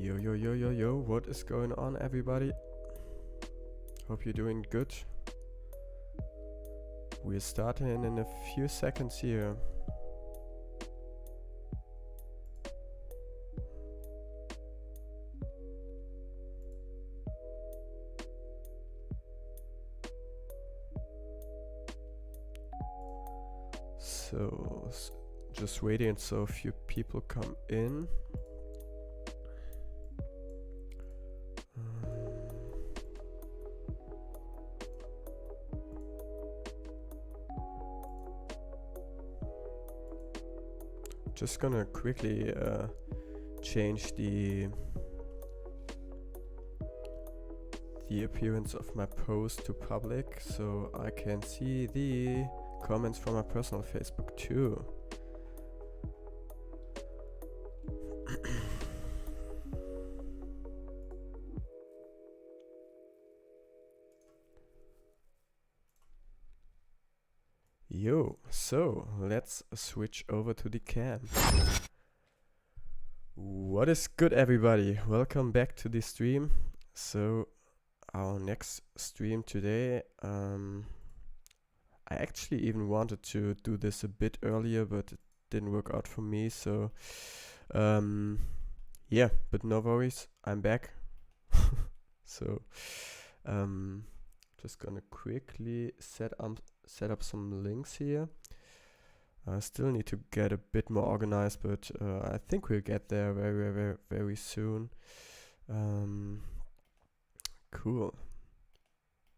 Yo, yo, yo, yo, yo, what is going on, everybody? Hope you're doing good. We're starting in a few seconds here. So, just waiting so a few people come in. Just gonna quickly change the appearance of my post to public so I can see the comments from my personal Facebook too. Yo, so let's switch over to the cam. What is good, everybody? Welcome back to the stream. So our next stream today, I actually even wanted to do this a bit earlier, but it didn't work out for me. So yeah, but no worries, I'm back. So just gonna quickly set up some links here. I still need to get a bit more organized, but I think we'll get there very soon. Cool.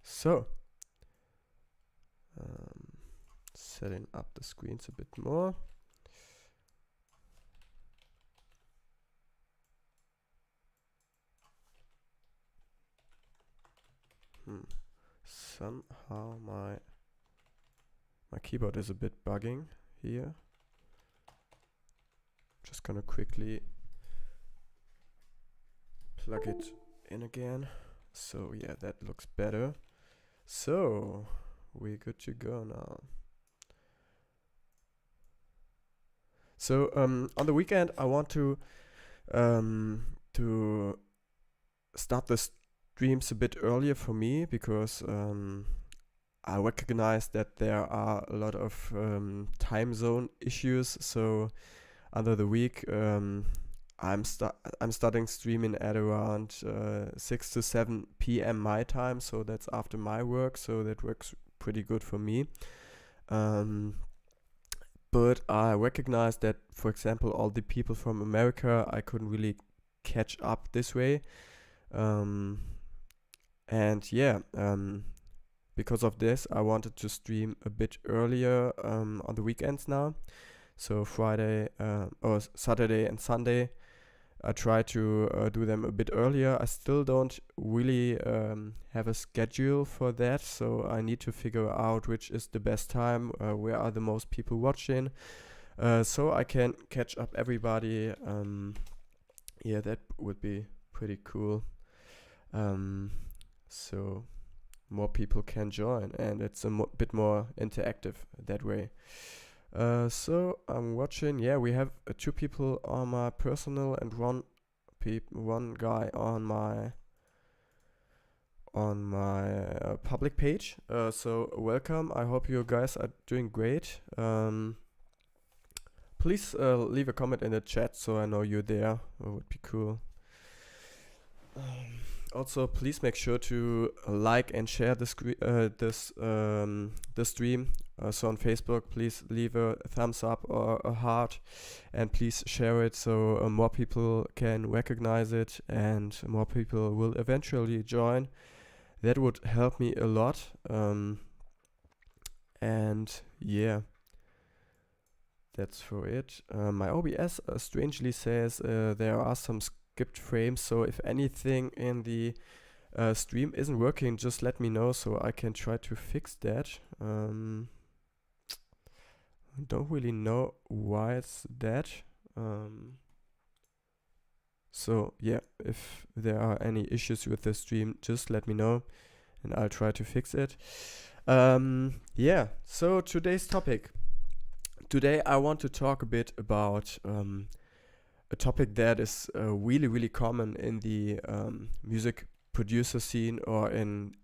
So setting up the screens a bit more. Somehow my keyboard is a bit bugging here. Just gonna quickly plug it in again. So yeah, that looks better. So we're good to go now. So on the weekend I want to start the streams a bit earlier for me because I recognize that there are a lot of time zone issues. So under the week I'm starting streaming at around 6 to 7 p.m. my time, so that's after my work, so that works pretty good for me. But I recognize that, for example, all the people from America, I couldn't really catch up this way. And yeah, because of this, I wanted to stream a bit earlier on the weekends now. So Friday or Saturday and Sunday, I try to do them a bit earlier. I still don't really have a schedule for that, so I need to figure out which is the best time, where are the most people watching, so I can catch up everybody. Yeah, that would be pretty cool. So more people can join, and it's a bit more interactive that way. So I'm watching. Yeah, we have 2 people on my personal and one guy on my public page. So welcome. I hope you guys are doing great. Please leave a comment in the chat so I know you're there. It would be cool. Also, please make sure to like and share the stream. So on Facebook, please leave a thumbs up or a heart, and please share it so more people can recognize it and more people will eventually join. That would help me a lot. And yeah, that's for it. My OBS strangely says there are some skipped frames, so if anything in the stream isn't working, just let me know so I can try to fix that. I don't really know why it's that. So yeah, if there are any issues with the stream, just let me know and I'll try to fix it. Yeah, so today's topic. Today I want to talk a bit about a topic that is really common in the music producer scene, or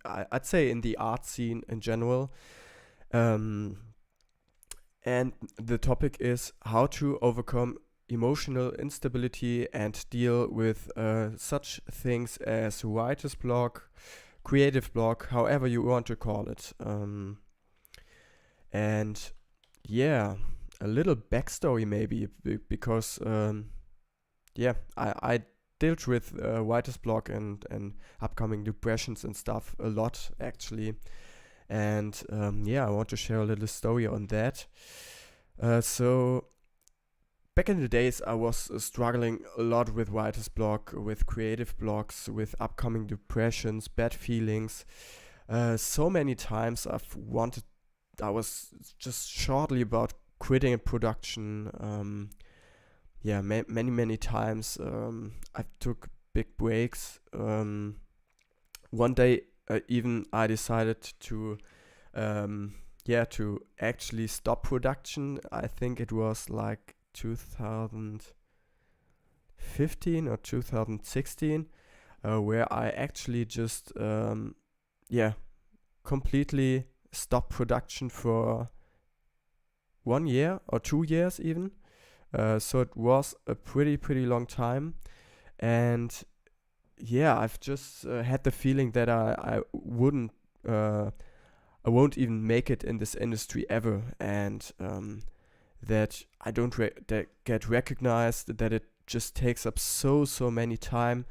I'd say in the art scene in general. Um, and the topic is how to overcome emotional instability and deal with such things as writer's block, creative block, however you want to call it. And yeah, a little backstory maybe, because I dealt with writer's block and upcoming depressions and stuff a lot actually. And I want to share a little story on that. So back in the days, I was struggling a lot with writer's block, with creative blocks, with upcoming depressions, bad feelings. So many times I was just shortly about quitting a production. Many times I took big breaks. One day, even I decided to actually stop production. I think it was like 2015 or 2016, where I actually just completely stopped production for 1 year or 2 years even. So it was a pretty long time, and I've just had the feeling that I won't even make it in this industry ever, and that I don't get recognized, that it just takes up so much time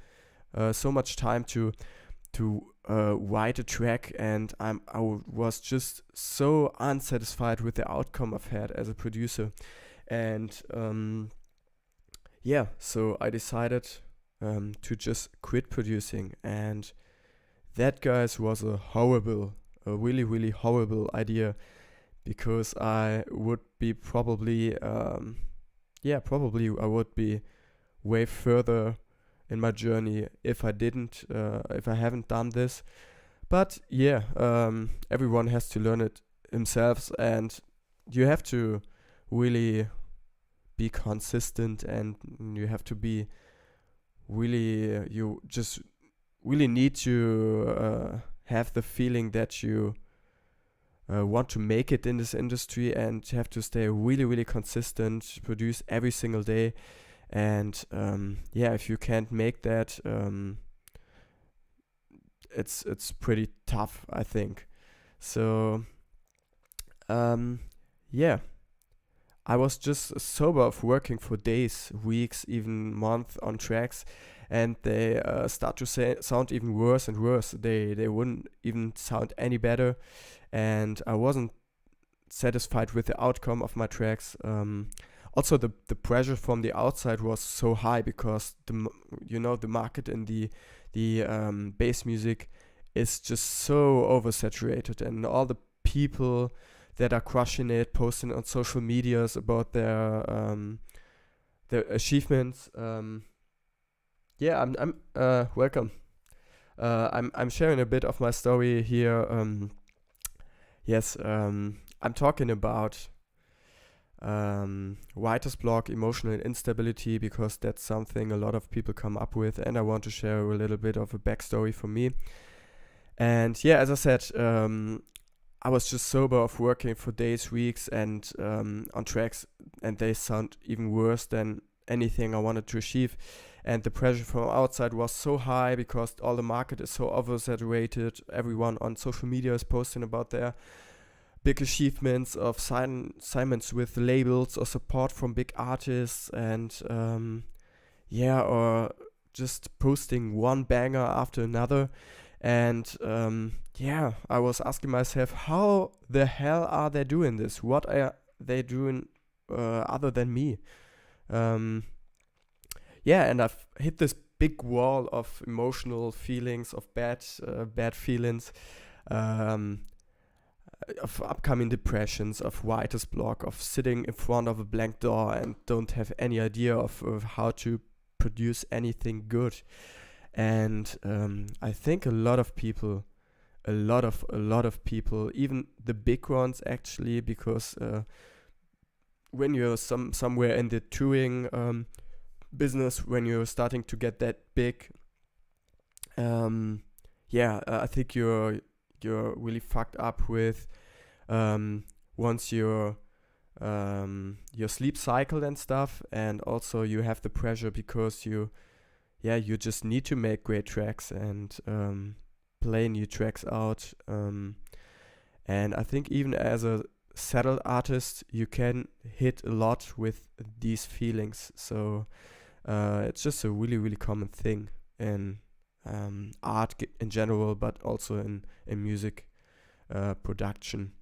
to write a track, and I was just so unsatisfied with the outcome I've had as a producer. And so I decided to just quit producing, and that, guys, was a really horrible idea, because I would be probably I would be way further in my journey if I haven't done this. But everyone has to learn it themselves, and you have to really be consistent, and you have to be really you just really need to have the feeling that you want to make it in this industry, and you have to stay really consistent, produce every single day. And if you can't make that, it's pretty tough, I think. So I was just sober of working for days, weeks, even months on tracks, and they start to sound even worse and worse. They wouldn't even sound any better, and I wasn't satisfied with the outcome of my tracks. Also, the pressure from the outside was so high, because the market in the bass music is just so oversaturated, and all the people that are crushing it, posting on social medias about their achievements. I'm welcome. I'm sharing a bit of my story here. I'm talking about writer's block, emotional instability, because that's something a lot of people come up with, and I want to share a little bit of a backstory for me. And as I said, I was just sober of working for days, weeks, and on tracks, and they sound even worse than anything I wanted to achieve. And the pressure from outside was so high, because all the market is so oversaturated. Everyone on social media is posting about their big achievements of assignments with labels, or support from big artists, and or just posting one banger after another. And I was asking myself, how the hell are they doing this? What are they doing other than me? And I've hit this big wall of emotional feelings, of bad feelings, of upcoming depressions, of writer's block, of sitting in front of a blank door and don't have any idea of how to produce anything good. And I think a lot of people, even the big ones actually, because when you're somewhere in the touring business when you're starting to get that big. I think you're really fucked up with once your sleep cycle and stuff, and also you have the pressure because you just need to make great tracks and play new tracks out. And I think even as a settled artist, you can hit a lot with these feelings. So it's just a really, really common thing in art in general, but also in music production.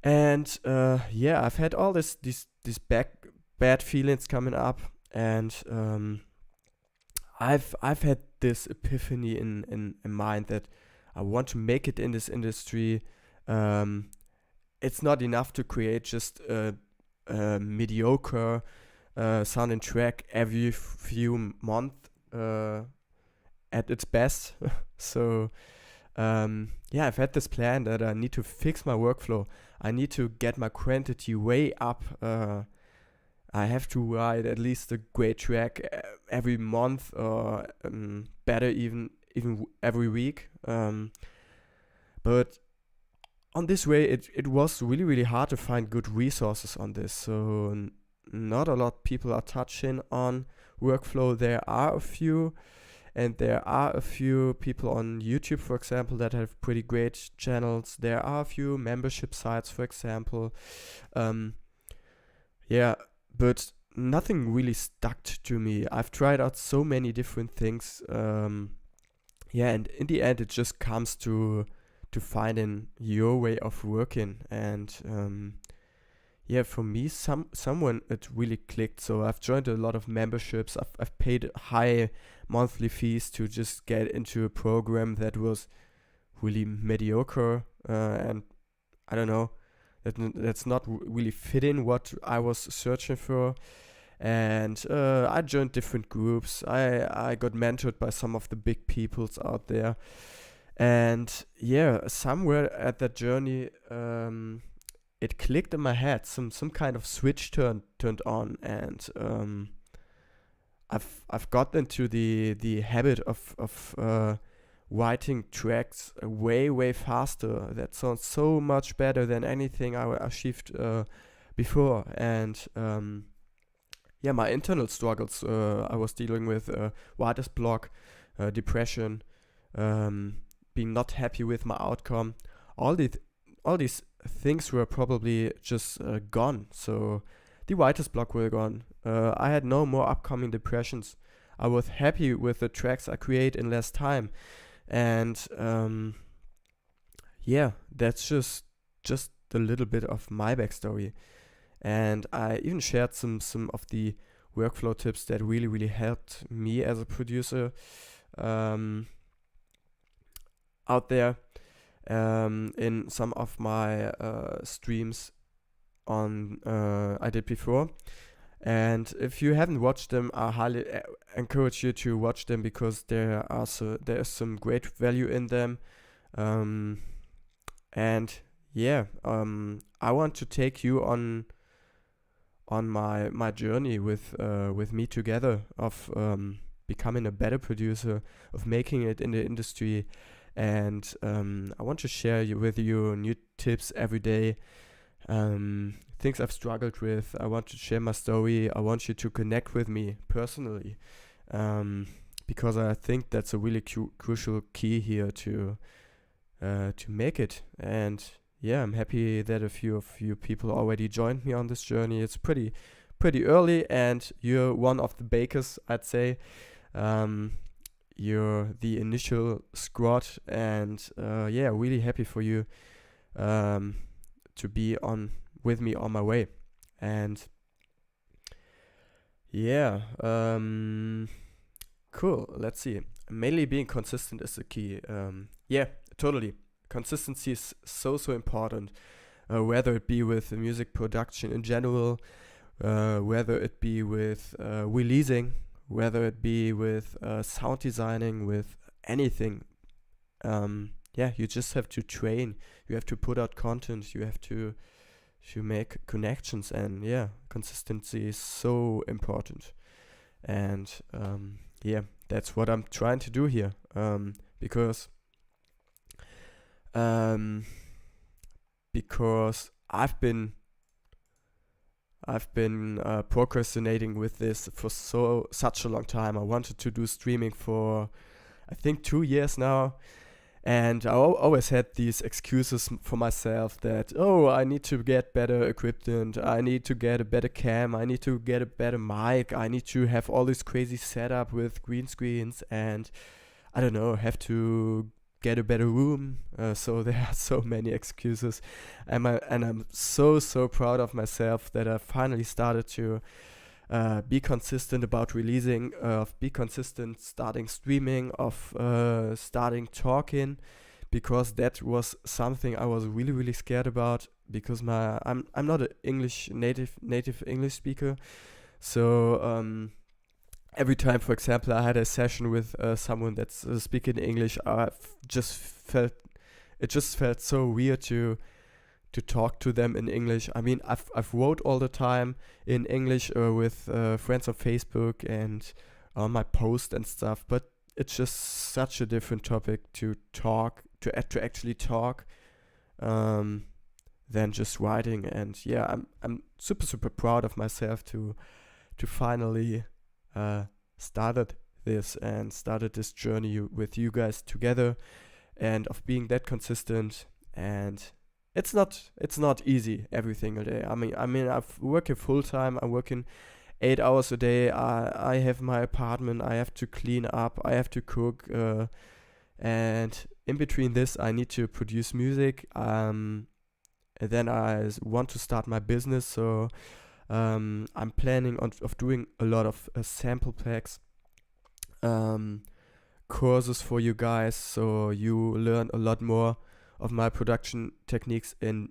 And I've had all these bad feelings coming up, and I've had this epiphany in mind that I want to make it in this industry. It's not enough to create just a mediocre sounding track every few months at its best. So I've had this plan that I need to fix my workflow. I need to get my quantity way up. I have to write at least a great track every month, or better even every week. But on this way, it was really, really hard to find good resources on this. So not a lot of people are touching on workflow. There are a few. And there are a few people on YouTube, for example, that have pretty great channels. There are a few membership sites, for example. But nothing really stuck to me. I've tried out so many different things. And in the end, it just comes to finding your way of working. And for me, someone it really clicked. So I've joined a lot of memberships. I've paid high monthly fees to just get into a program that was really mediocre, and I don't know, that's not really fitting what I was searching for. And I joined different groups. I got mentored by some of the big peoples out there, and somewhere at that journey, it clicked in my head. Some kind of switch turned on, and I've got into the habit of writing tracks way faster. That sounds so much better than anything I achieved before. And my internal struggles I was dealing with, writer's block, depression, being not happy with my outcome. All these things were probably just gone. So the writer's block were gone. I had no more upcoming depressions. I was happy with the tracks I create in less time. And that's just a little bit of my backstory. And I even shared some of the workflow tips that really, really helped me as a producer out there in some of my streams I did before. And if you haven't watched them, I highly encourage you to watch them, because there is some great value in them. I want to take you on my journey with me together of becoming a better producer, of making it in the industry. And I want to share with you new tips every day, things I've struggled with. I want to share my story. I want you to connect with me personally, because I think that's a really crucial key here to make it. And I'm happy that a few of you people already joined me on this journey. It's pretty early, and you're one of the bakers, I'd say. You're the initial squad, and really happy for you to be on with me on my way. And cool. Let's see. Mainly being consistent is the key. Totally. Consistency is so important, whether it be with music production in general, whether it be with releasing, whether it be with sound designing, with anything. You just have to train. You have to put out content. You have to make connections, and consistency is so important. And yeah, that's what I'm trying to do here. Because um, because I've been procrastinating with this for such a long time. I wanted to do streaming for I think 2 years now, and I always had these excuses for myself that, oh, I need to get better equipment, I need to get a better cam, I need to get a better mic, I need to have all this crazy setup with green screens, and I don't know, have to get a better room. So there are so many excuses, and I'm so proud of myself that I finally started to be consistent about releasing, of be consistent starting streaming, of starting talking, because that was something I was really scared about, because I'm not an English native English speaker. So every time, for example, I had a session with someone that's speaking English, it just felt so weird to talk to them in English. I mean, I've wrote all the time in English with friends on Facebook and on my post and stuff, but it's just such a different topic to actually talk than just writing. And yeah, I'm super proud of myself to finally started this journey with you guys together, and of being that consistent. And it's not easy every single day. I mean I'm working full time. I'm working 8 hours a day. I have my apartment. I have to clean up. I have to cook. And in between this, I need to produce music. And then I want to start my business. So I'm planning of doing a lot of sample packs, courses for you guys, so you learn a lot more of my production techniques in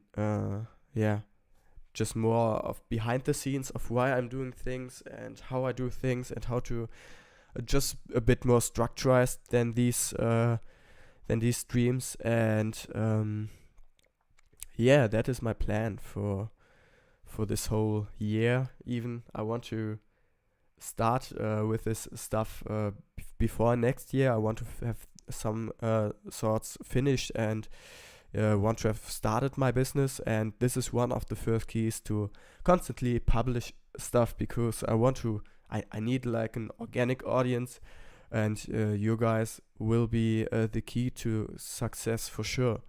just more of behind the scenes of why I'm doing things and how I do things, and how to just a bit more structurized than these streams. And yeah, that is my plan for this whole year. Even I want to start with this stuff before next year. I want to have some sorts finished, and want to have started my business. And this is one of the first keys to constantly publish stuff, because I need like an organic audience, and you guys will be the key to success for sure.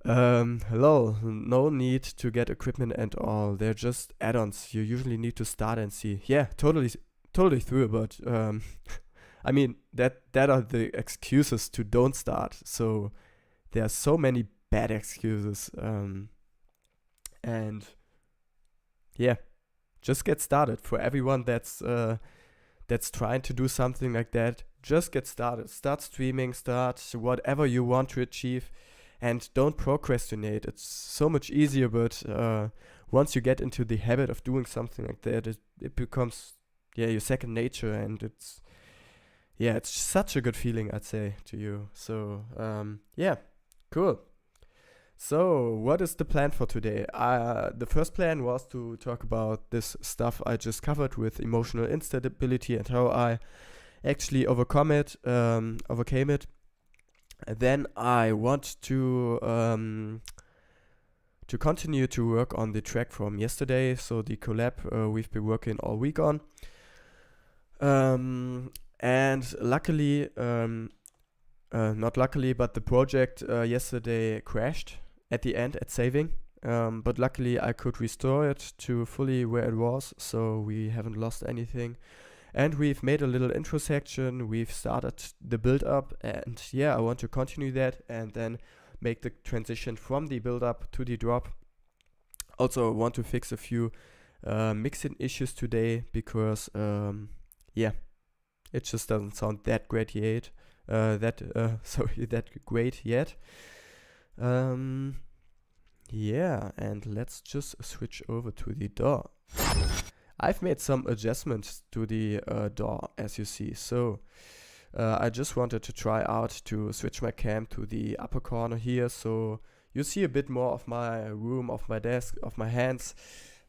Hello, no need to get equipment and all. They're just add-ons. You usually need to start and see. Yeah, totally true. But I mean that are the excuses to don't start. So there are so many bad excuses. And yeah, just get started. For everyone that's trying to do something like that, just get started. Start streaming. Start whatever you want to achieve. And don't procrastinate. It's so much easier, but once you get into the habit of doing something like that, it becomes your second nature, and it's such a good feeling, I'd say, to you. So yeah, cool. So what is the plan for today? The first plan was to talk about this stuff I just covered with emotional instability and how I actually overcame it. Then I want to continue to work on the track from yesterday, so the collab we've been working all week on. And luckily, not luckily, but the project yesterday crashed at the end at saving. But luckily I could restore it to fully where it was, so we haven't lost anything. And we've made a little intro section, we've started the build up, and yeah, I want to continue that and then make the transition from the build up to the drop. Also, I want to fix a few mixing issues today, because it just doesn't sound that great yet. That great yet. Yeah, and let's just switch over to the DAW. I've made some adjustments to the DAW, as you see. So I just wanted to try out to switch my cam to the upper corner here, so you see a bit more of my room, of my desk, of my hands.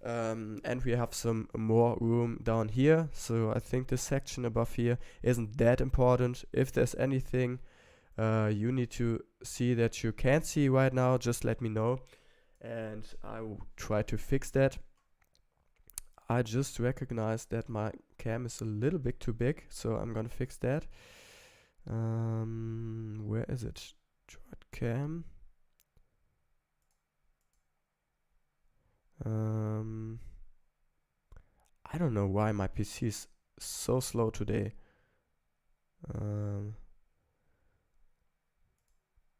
And we have some more room down here. So I think this section above here isn't that important. If there's anything you need to see that you can't see right now, just let me know and I will try to fix that. I just recognized that my cam is a little bit too big, so I'm gonna fix that. Where is it? Droid cam. I don't know why my PC is so slow today.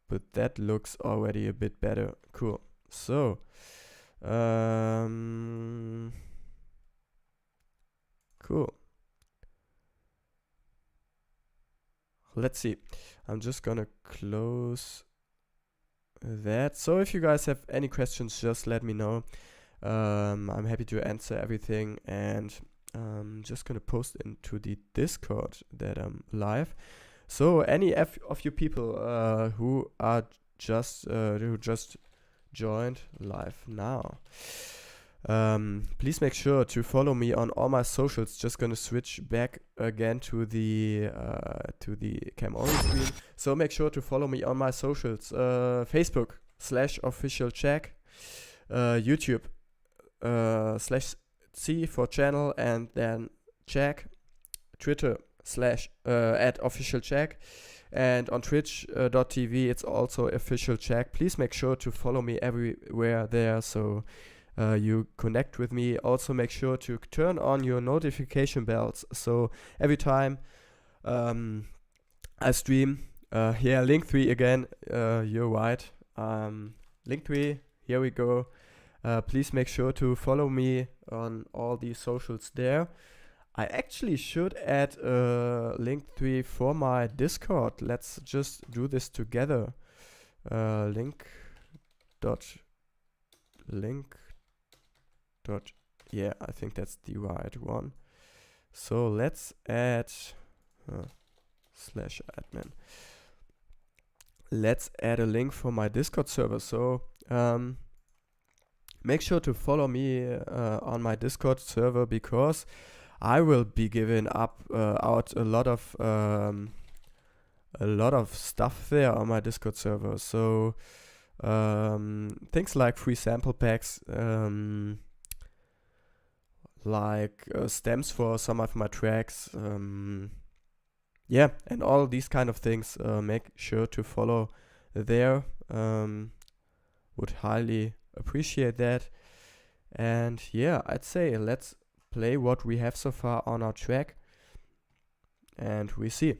But that looks already a bit better. Cool. So, cool. Let's see. I'm just gonna close that. So if you guys have any questions, just let me know. I'm happy to answer everything, and I'm just gonna post into the Discord that I'm live. So any of you people who just joined live now, please make sure to follow me on all my socials. Just gonna switch back again to the cam only screen. So make sure to follow me on my socials: Facebook /officialcheck, YouTube /C for channel, and then check, Twitter @officialcheck, and on twitch.tv it's also officialcheck. Please make sure to follow me everywhere there, so you connect with me. Also make sure to turn on your notification bells, so every time I stream, yeah, Linktree again, you're right, Linktree, here we go. Please make sure to follow me on all these socials there. I actually should add a Linktree for my Discord. Let's just do this together. Yeah, I think that's the right one. So let's add /admin. Let's add a link for my Discord server. So make sure to follow me on my Discord server, because I will be giving out a lot of stuff there on my Discord server. So things like free sample packs, like stems for some of my tracks, yeah, and all these kind of things. Make sure to follow there. Would highly appreciate that. And yeah, I'd say let's play what we have so far on our track, and we see.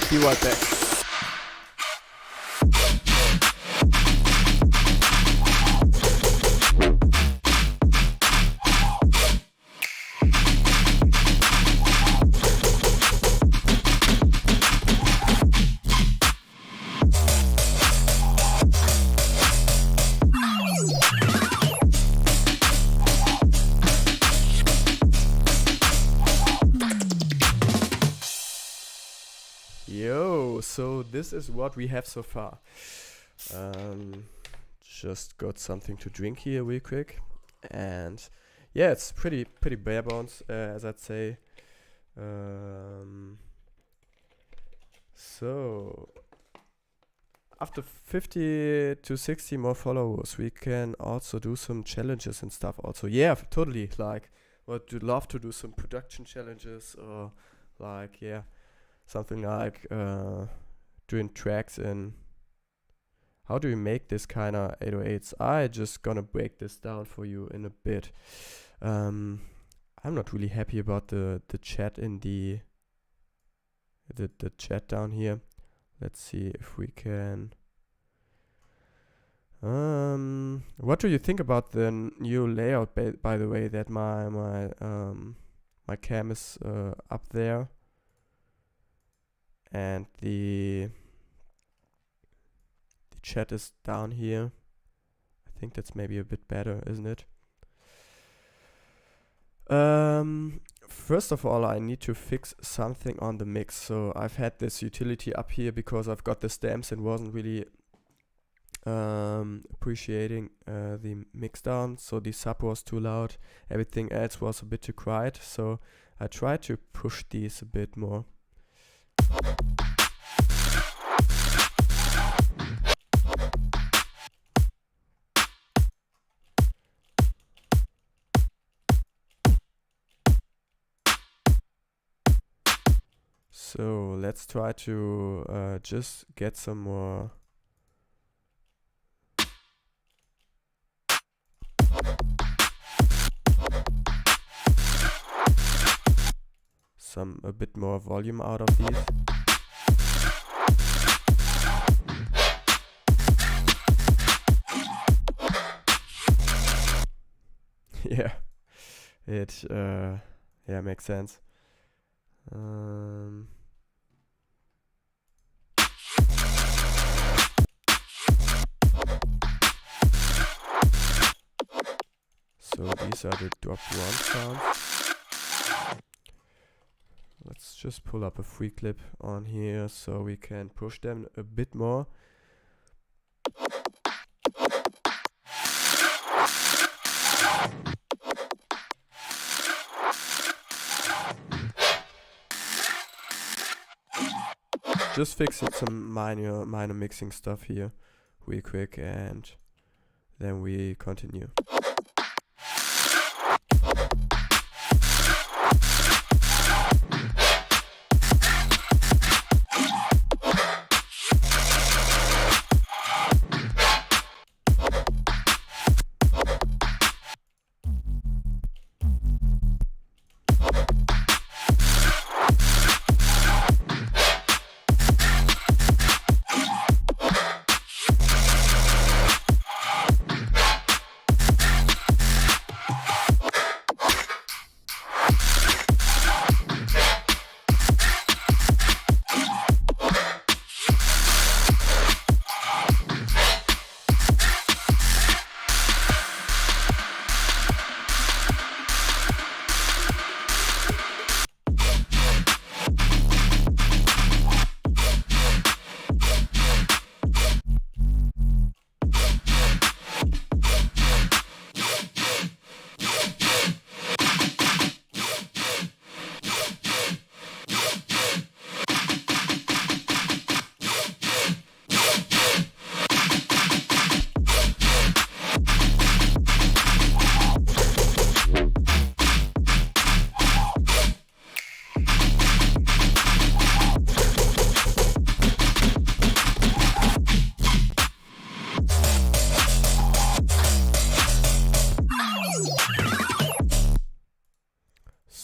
Be right back. So this is what we have so far. just got something to drink here real quick. And yeah, it's pretty bare bones, as I'd say. So after 50 to 60 more followers, we can also do some challenges and stuff also. Yeah, totally. Like, would you love to do some production challenges, or like, yeah, something like doing tracks in. How do you make this kind of 808s? I just gonna break this down for you in a bit. I'm not really happy about the chat in the chat down here. Let's see if we can. What do you think about the new layout? By the way, that my cam is up there, and the chat is down here. I think that's maybe a bit better, isn't it? First of all, I need to fix something on the mix. So I've had this utility up here because I've got the stamps and wasn't really appreciating the mix down. So the sub was too loud, everything else was a bit too quiet. So I tried to push these a bit more. So let's try to just get some more a bit more volume out of these. Yeah, it yeah, makes sense. So these are the drop one sounds. Let's just pull up a free clip on here so we can push them a bit more. Just fixing some minor mixing stuff here real quick, and then we continue.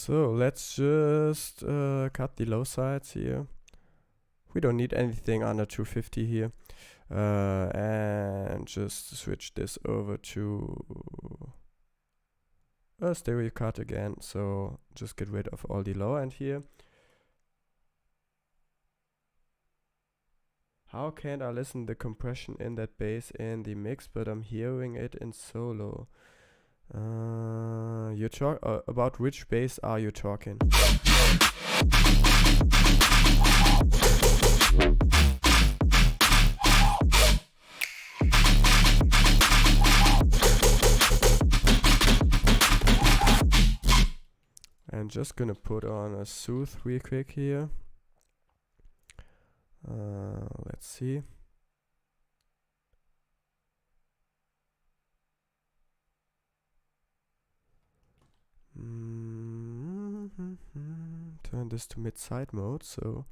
So let's just cut the low sides here. We don't need anything under 250 here. And just switch this over to a stereo cut again. So just get rid of all the low end here. How can I listen the compression in that bass in the mix, but I'm hearing it in solo? You talk about which bass are you talking? just gonna put on a soothe real quick here. Let's see. Turn this to mid-side mode, so.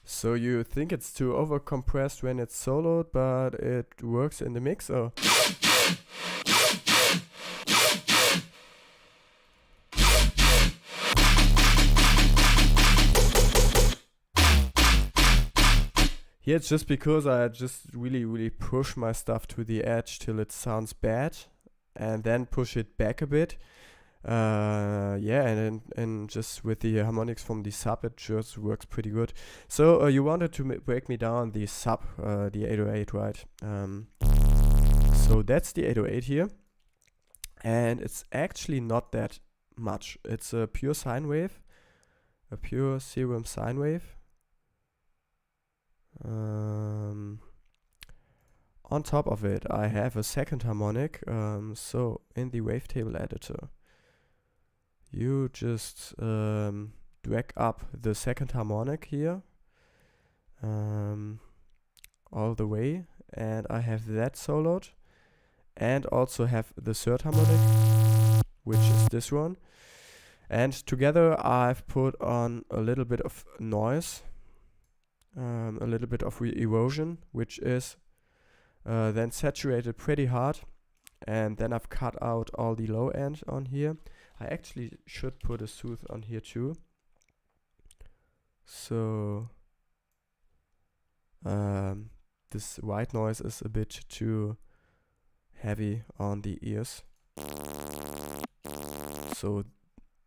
So you think it's too over-compressed when it's soloed, but it works in the mix, or? Here it's just because I just really push my stuff to the edge till it sounds bad, and then push it back a bit. Yeah, and just with the harmonics from the sub, it just works pretty good. So you wanted to break me down the sub, the 808, right? So that's the 808 here, and it's actually not that much. It's a pure sine wave, a pure serum sine wave. On top of it, I have a second harmonic. So in the wavetable editor, you just drag up the second harmonic here all the way, and I have that soloed, and also have the third harmonic, which is this one, and together I've put on a little bit of noise, a little bit of erosion, which is then saturated pretty hard, and then I've cut out all the low end on here. I actually should put a soothe on here too. So this white noise is a bit too heavy on the ears. So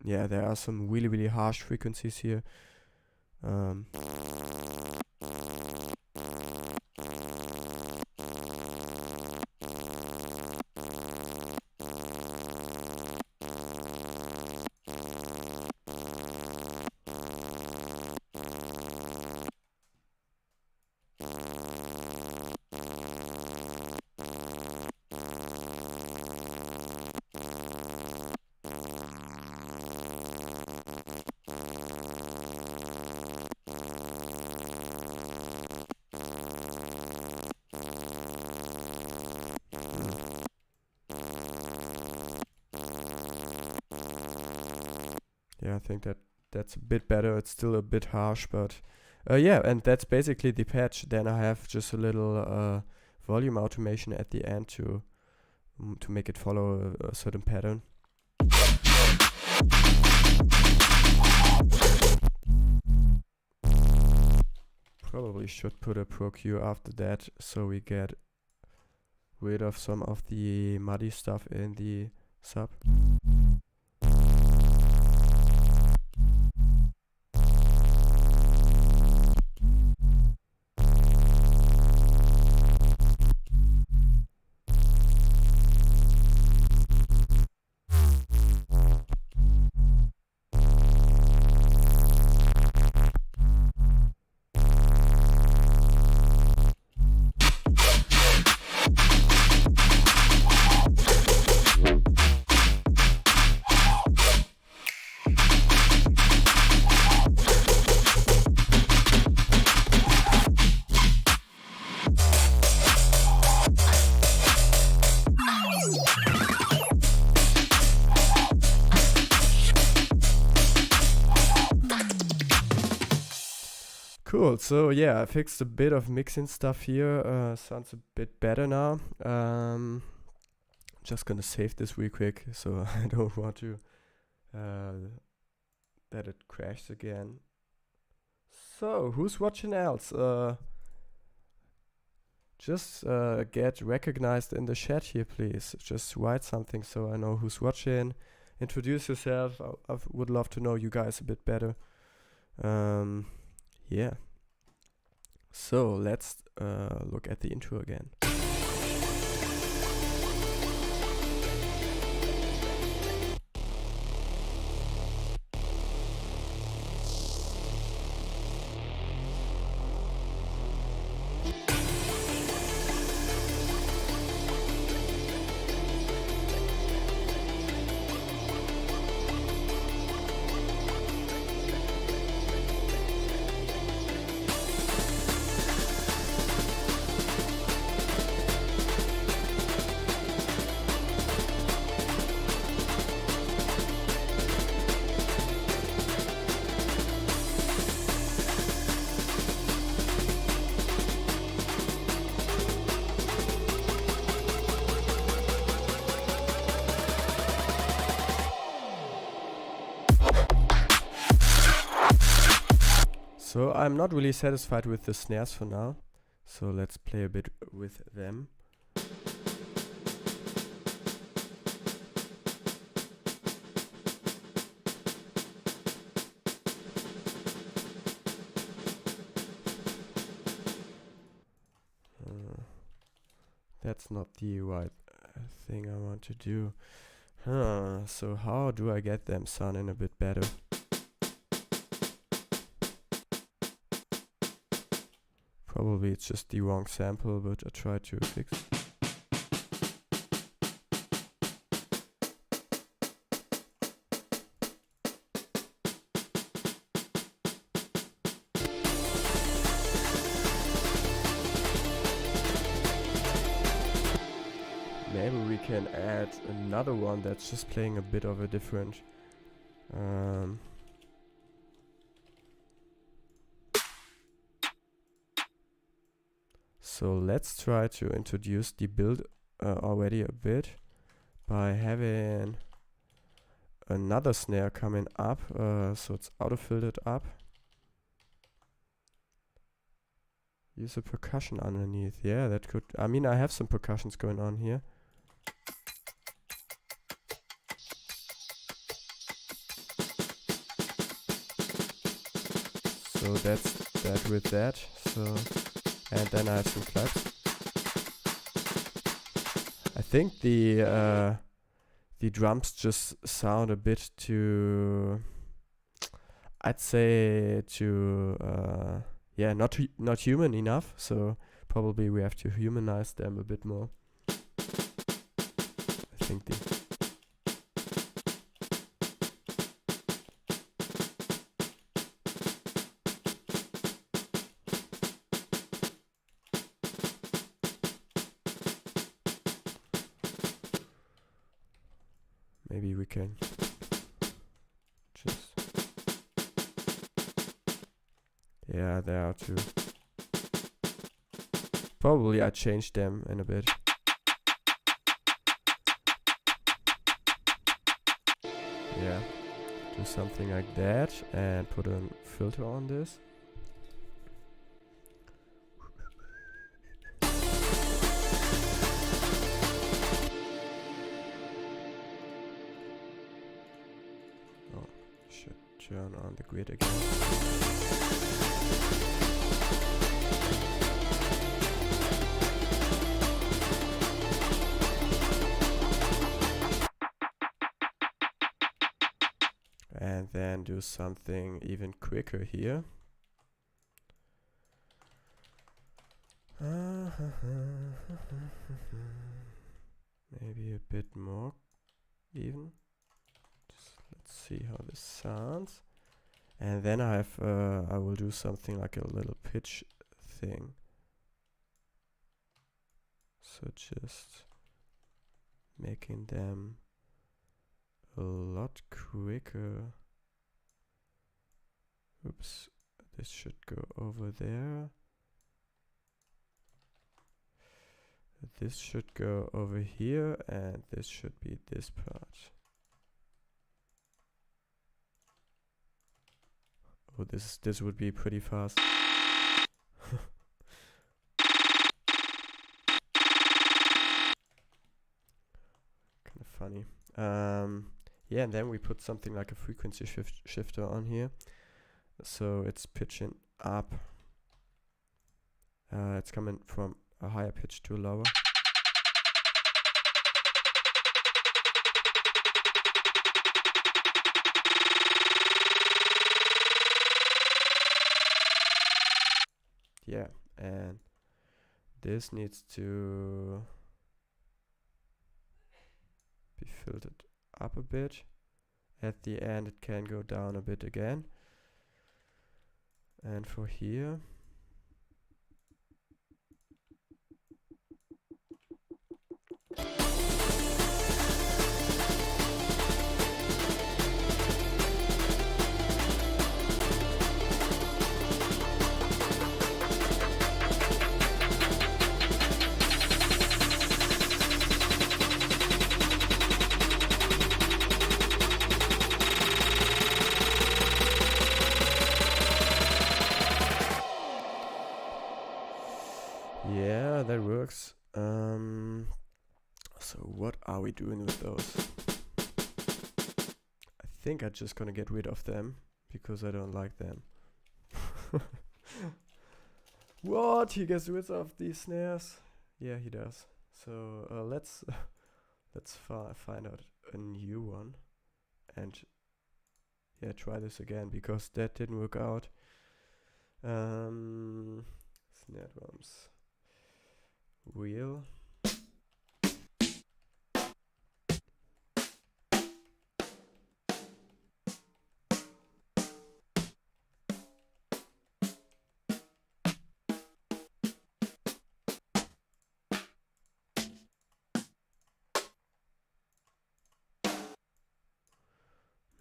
yeah, there are some really harsh frequencies here. Yeah, I think that's a bit better. It's still a bit harsh, but yeah, and that's basically the patch. Then I have just a little volume automation at the end to make it follow a certain pattern. Probably should put a Pro Q after that, so we get rid of some of the muddy stuff in the sub. Cool, so yeah, I fixed a bit of mixing stuff here, sounds a bit better now. Just gonna save this real quick, so I don't want to that it crashes again. So, who's watching else? Just get recognized in the chat here, please. Just write something so I know who's watching. Introduce yourself. I would love to know you guys a bit better. Yeah. So let's look at the intro again. So I'm not really satisfied with the snares for now. So let's play a bit with them. That's not the right thing I want to do. So how do I get them sounding a bit better? Probably it's just the wrong sample, but I try to fix it. Maybe we can add another one that's just playing a bit of a different so let's try to introduce the build already a bit by having another snare coming up, so it's auto-filtered up. Use a percussion underneath. Yeah, that could, I mean, I have some percussions going on here. So that's that with that. So, and then I have some claps. I think the drums just sound a bit too, I'd say too, yeah, not human enough. So probably we have to humanize them a bit more. I think maybe we can just, yeah, there are two. Probably I changed them in a bit. Yeah, do something like that and put a filter on this. Oh, should turn on the grid again. And then do something even quicker here. Maybe a bit more even. Just let's see how this sounds. And then I have I will do something like a little pitch thing. So just making them a lot quicker. Oops, this should go over there. This should go over here, and this should be this part. Oh, this would be pretty fast. Kind of funny. Yeah, and then we put something like a frequency shifter on here. So it's pitching up. It's coming from a higher pitch to a lower. Yeah, and this needs to be filtered up a bit. At the end it can go down a bit again. And for here, works. So what are we doing with those? I think I'm just gonna get rid of them because I don't like them. What? He gets rid of these snares? Yeah, he does. So let's find out a new one and yeah, try this again because that didn't work out. Snare drums. Wheel.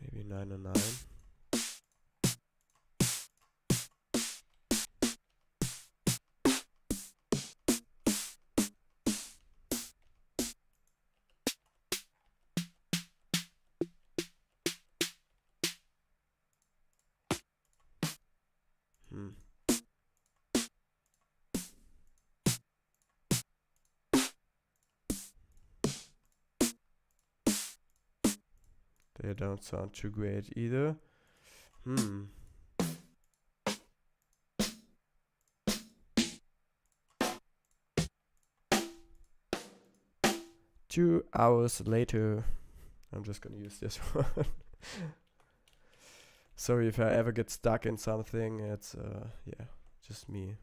Maybe 909. They don't sound too great either. 2 hours later, I'm just gonna use this one. Sorry if I ever get stuck in something, it's yeah, just me.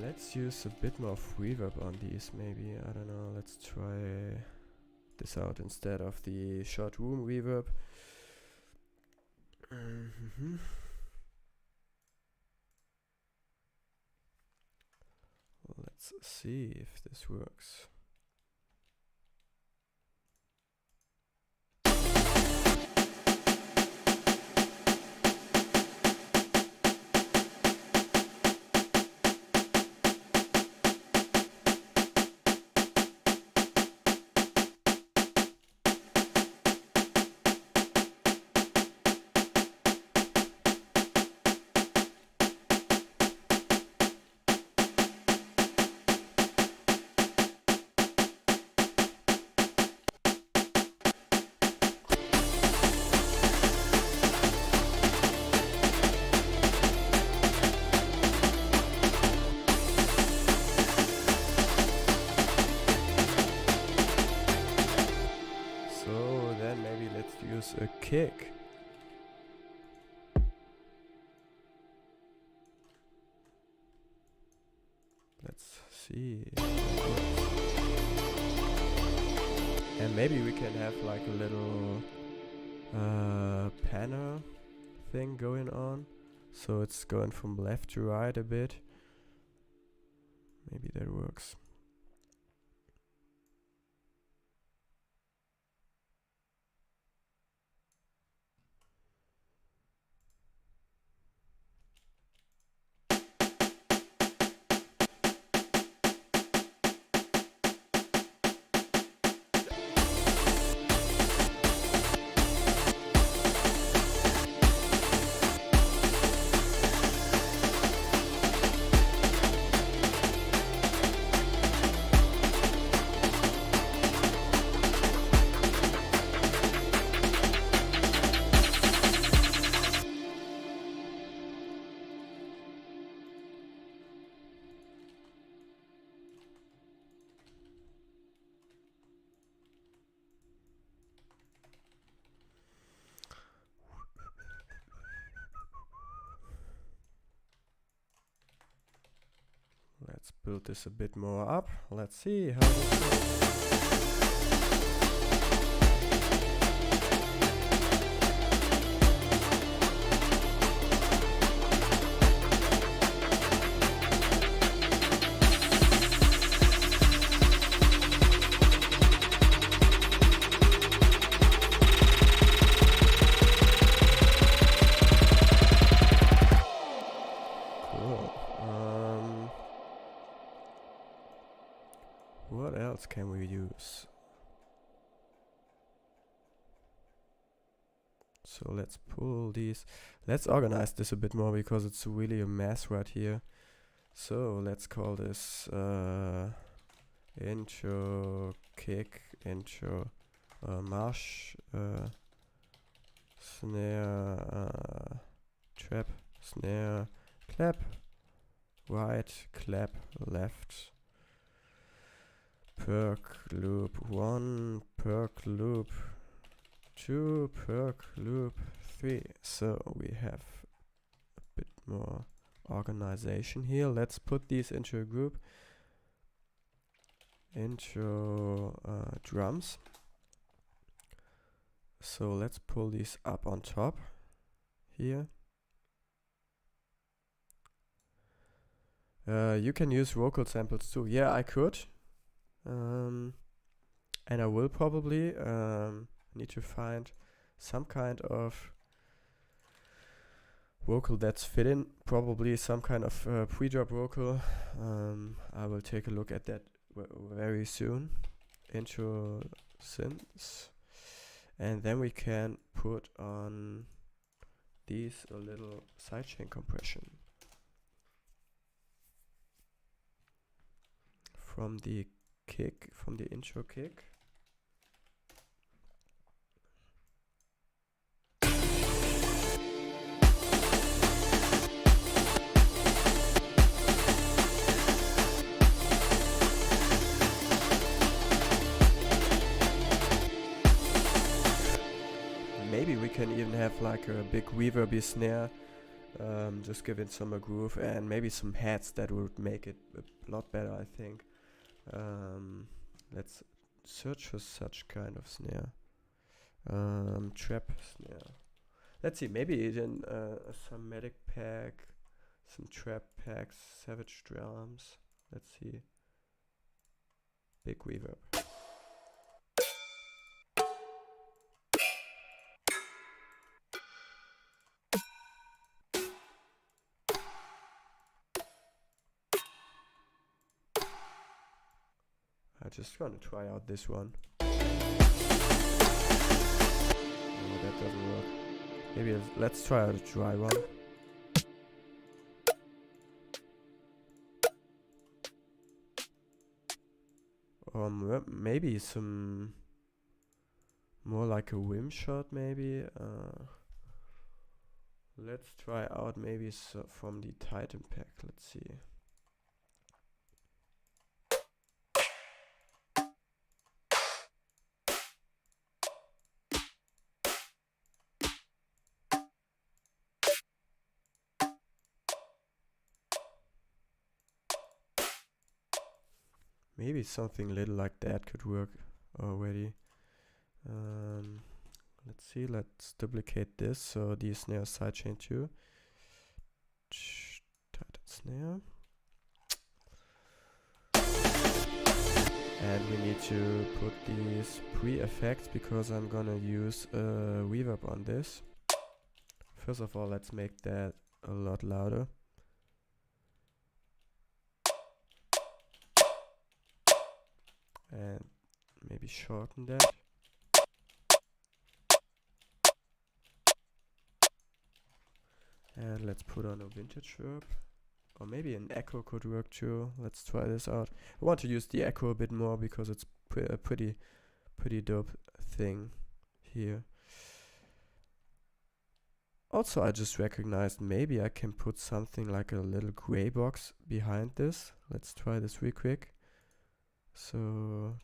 Let's use a bit more reverb on these, maybe. I don't know. Let's try this out instead of the short room reverb. Let's see if this works. A kick. Let's see. And maybe we can have like a little panner thing going on, so it's going from left to right a bit. Maybe that works. Let's build this a bit more up. Let's see how this goes. What else can we use? So let's pull these. Let's organize this a bit more because it's really a mess right here. So let's call this intro, kick, intro, marsh, snare, trap, snare, clap, right, clap, left. Perk loop 1, perk loop 2, perk loop 3. So we have a bit more organization here. Let's put these into a group. Intro drums. So let's pull these up on top here. You can use vocal samples too. Yeah, I could. And I will probably need to find some kind of vocal that's fitting, probably some kind of pre-drop vocal. I will take a look at that very soon. Intro synths, and then we can put on these a little sidechain compression from the kick, from the intro kick. Maybe we can even have like a big reverby snare, just give it some groove, and maybe some heads that would make it a lot better, I think. Let's search for such kind of snare. Trap snare. Let's see, maybe even a somatic pack, some trap packs, savage drums. Let's see. Big reverb. I just want to try out this one. No, that doesn't work. Maybe let's try out a dry one. Or maybe some more like a rim shot, maybe. Let's try out maybe from the Titan pack. Let's see. Maybe something little like that could work already. Let's see, let's duplicate this. So the snare sidechain too. Titan snare. And we need to put these pre-effects because I'm gonna use a reverb on this. First of all, let's make that a lot louder. And maybe shorten that. And let's put on a vintage verb. Or maybe an echo could work too. Let's try this out. I want to use the echo a bit more because it's a pretty dope thing here. Also, I just recognized maybe I can put something like a little gray box behind this. Let's try this real quick. So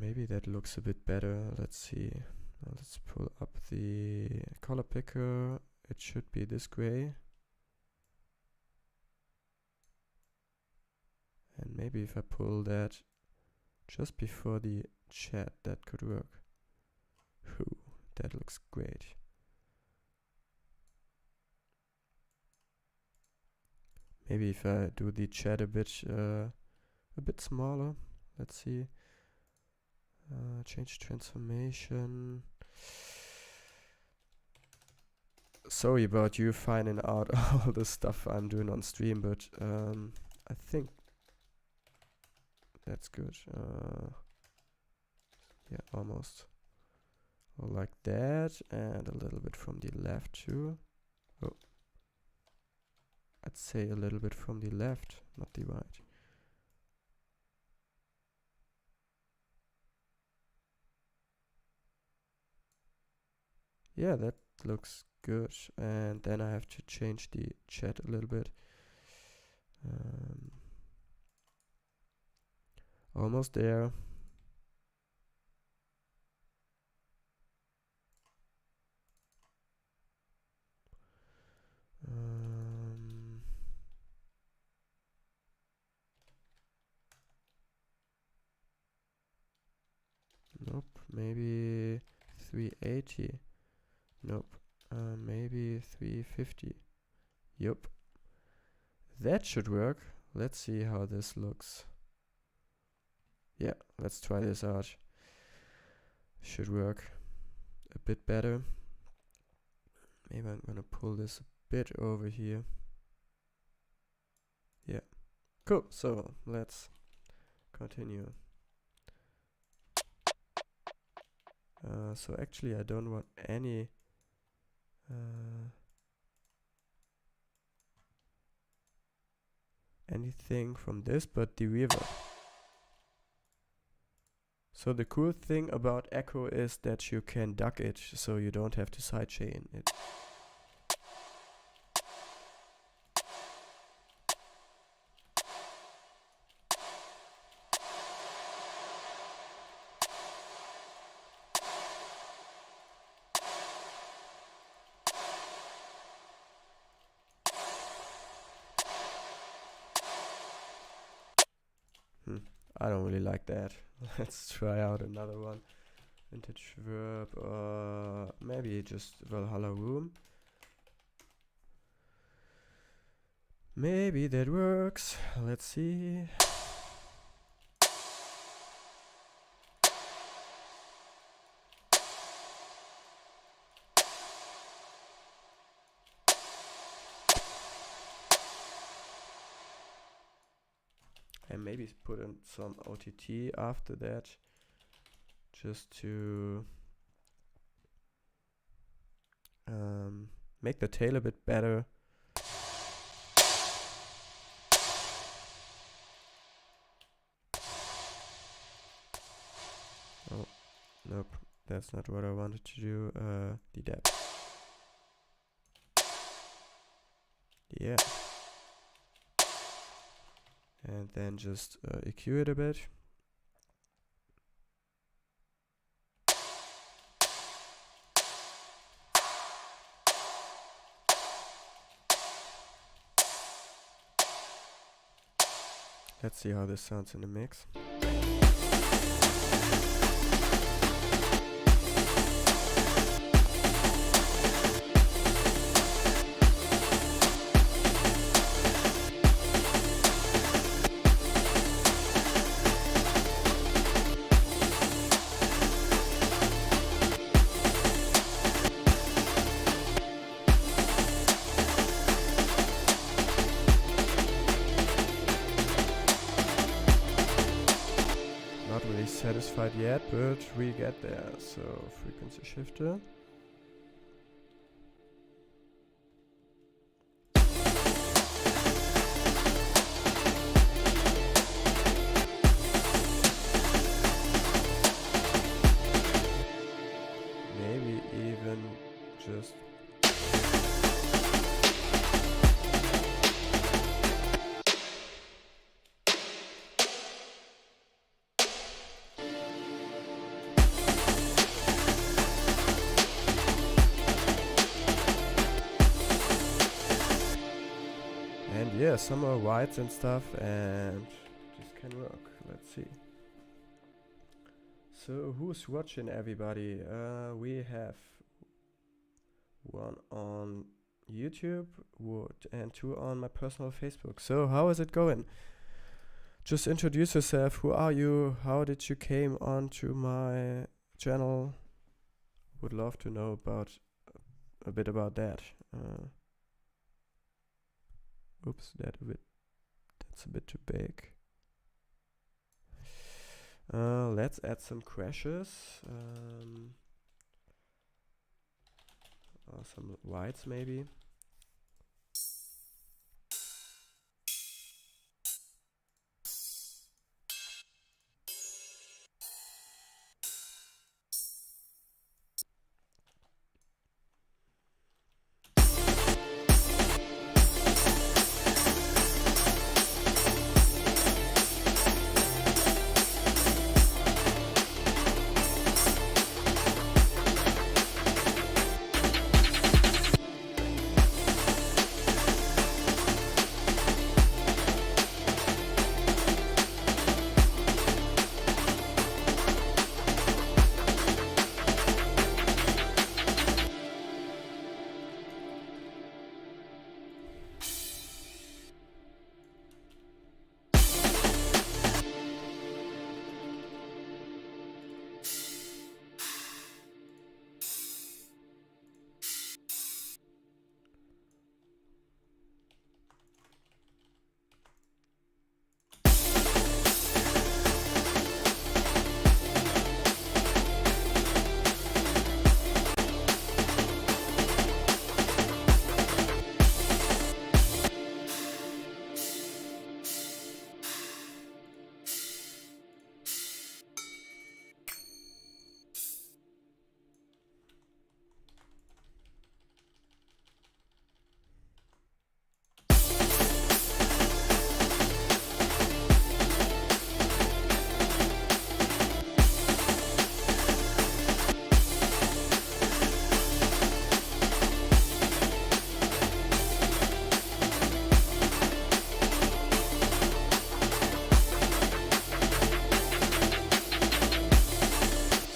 maybe maybe that looks a bit better. Let's see. Now let's pull up the color picker. It should be this gray. And maybe if I pull that just before the chat, that could work. Whew, that looks great. Maybe if I do the chat a bit smaller. Let's see. Change transformation. Sorry about you finding out all the stuff I'm doing on stream, but I think that's good. Yeah, almost. Like that, and a little bit from the left too. Oh, I'd say a little bit from the left, not the right. Yeah, that looks good. And then I have to change the chat a little bit. Almost there. Nope, maybe 380. Nope, maybe 350. Yup. That should work. Let's see how this looks. Yeah, let's try this out. Should work a bit better. Maybe I'm gonna pull this a bit over here. Yeah, cool. So let's continue. So actually I don't want any anything from this but the reverb. So the cool thing about echo is that you can duck it, so you don't have to sidechain it. I don't really like that. Let's try out another one. Vintage verb, maybe just Valhalla Room. Maybe that works. Let's see. And maybe put in some OTT after that, just to make the tail a bit better. Oh, nope, that's not what I wanted to do. The depth. Yeah. And then just EQ it a bit. Let's see how this sounds in the mix. Satisfied yet, but we get there. So frequency shifter. Maybe even just yeah, some more whites and stuff, and this can work. Let's see. So who's watching, everybody? We have one on YouTube and two on my personal Facebook. So how is it going? Just introduce yourself. Who are you? How did you came onto my channel? Would love to know about a bit about that. Oops, that's a bit too big. Let's add some crashes. Or some whites maybe.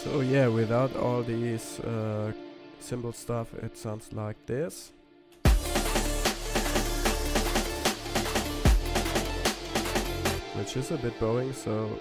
So yeah, without all these symbol stuff, it sounds like this. Which is a bit boring, so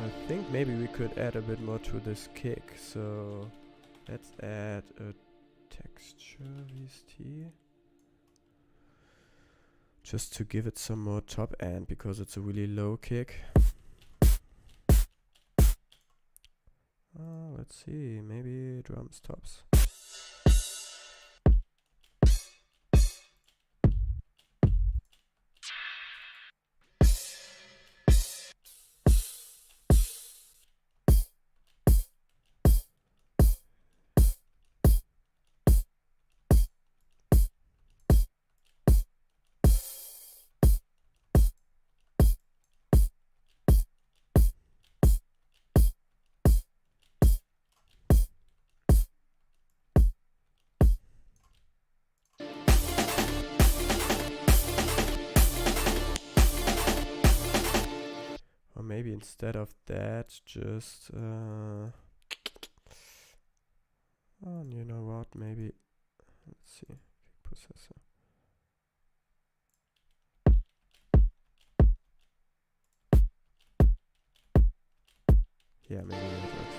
I think maybe we could add a bit more to this kick. So let's add a texture VST. Just to give it some more top end, because it's a really low kick. Let's see, maybe drums tops. Maybe instead of that, just you know what? Maybe let's see, processor. Yeah, maybe that works.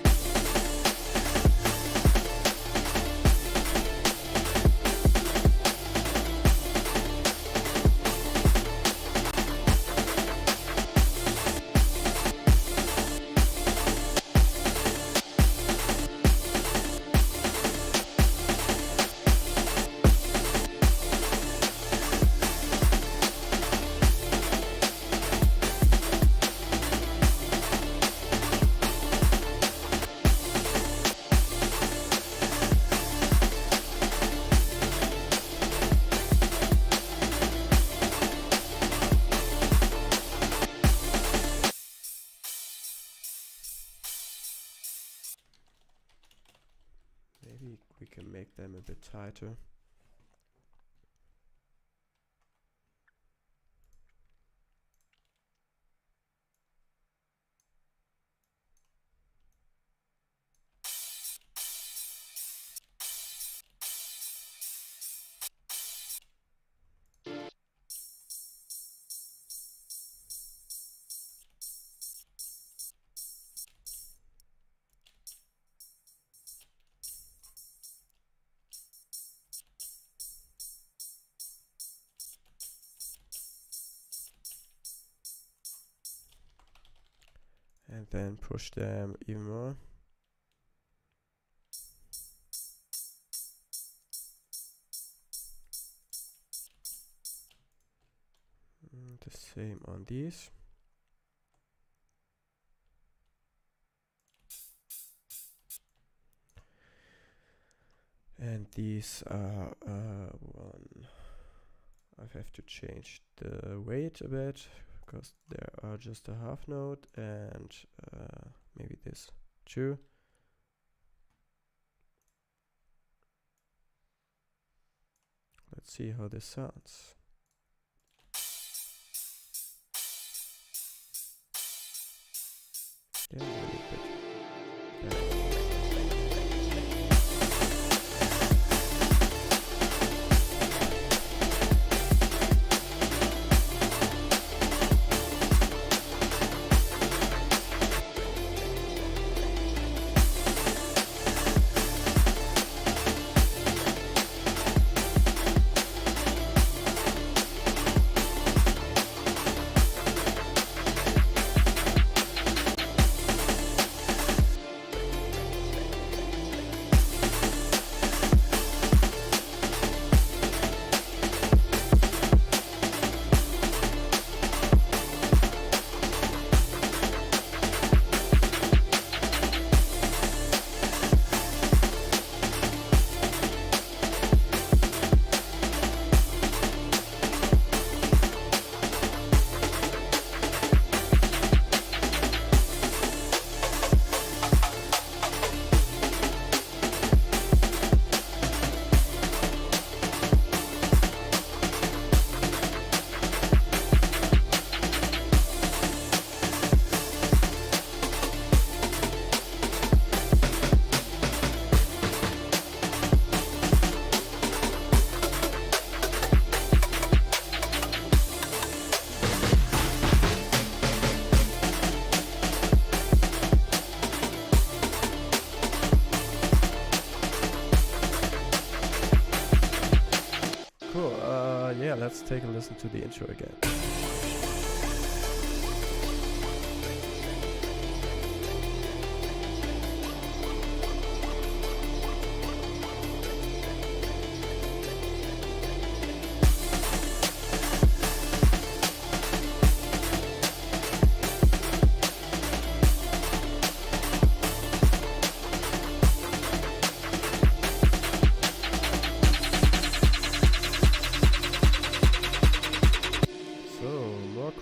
Maybe we can make them a bit tighter. And then push them even more. The same on these. And these are one. I have to change the weight a bit because there are just a half note, and maybe this too. Let's see how this sounds. Yeah, a little bit better. Cool. Yeah, let's take a listen to the intro again.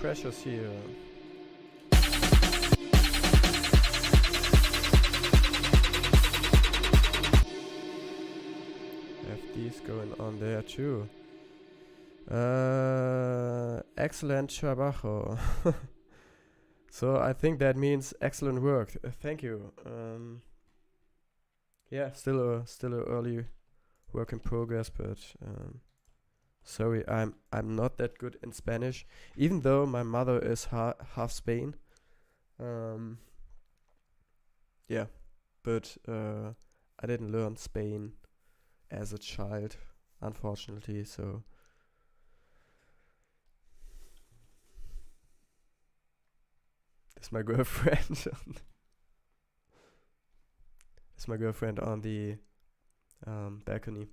Crashes here. Have these going on there too. Excellent trabajo. So I think that means excellent work. Thank you. Yeah, still a early work in progress, but sorry, I'm not that good in Spanish, even though my mother is half Spain. yeah, but I didn't learn Spain as a child, unfortunately. So it's my girlfriend. It's my girlfriend on the balcony.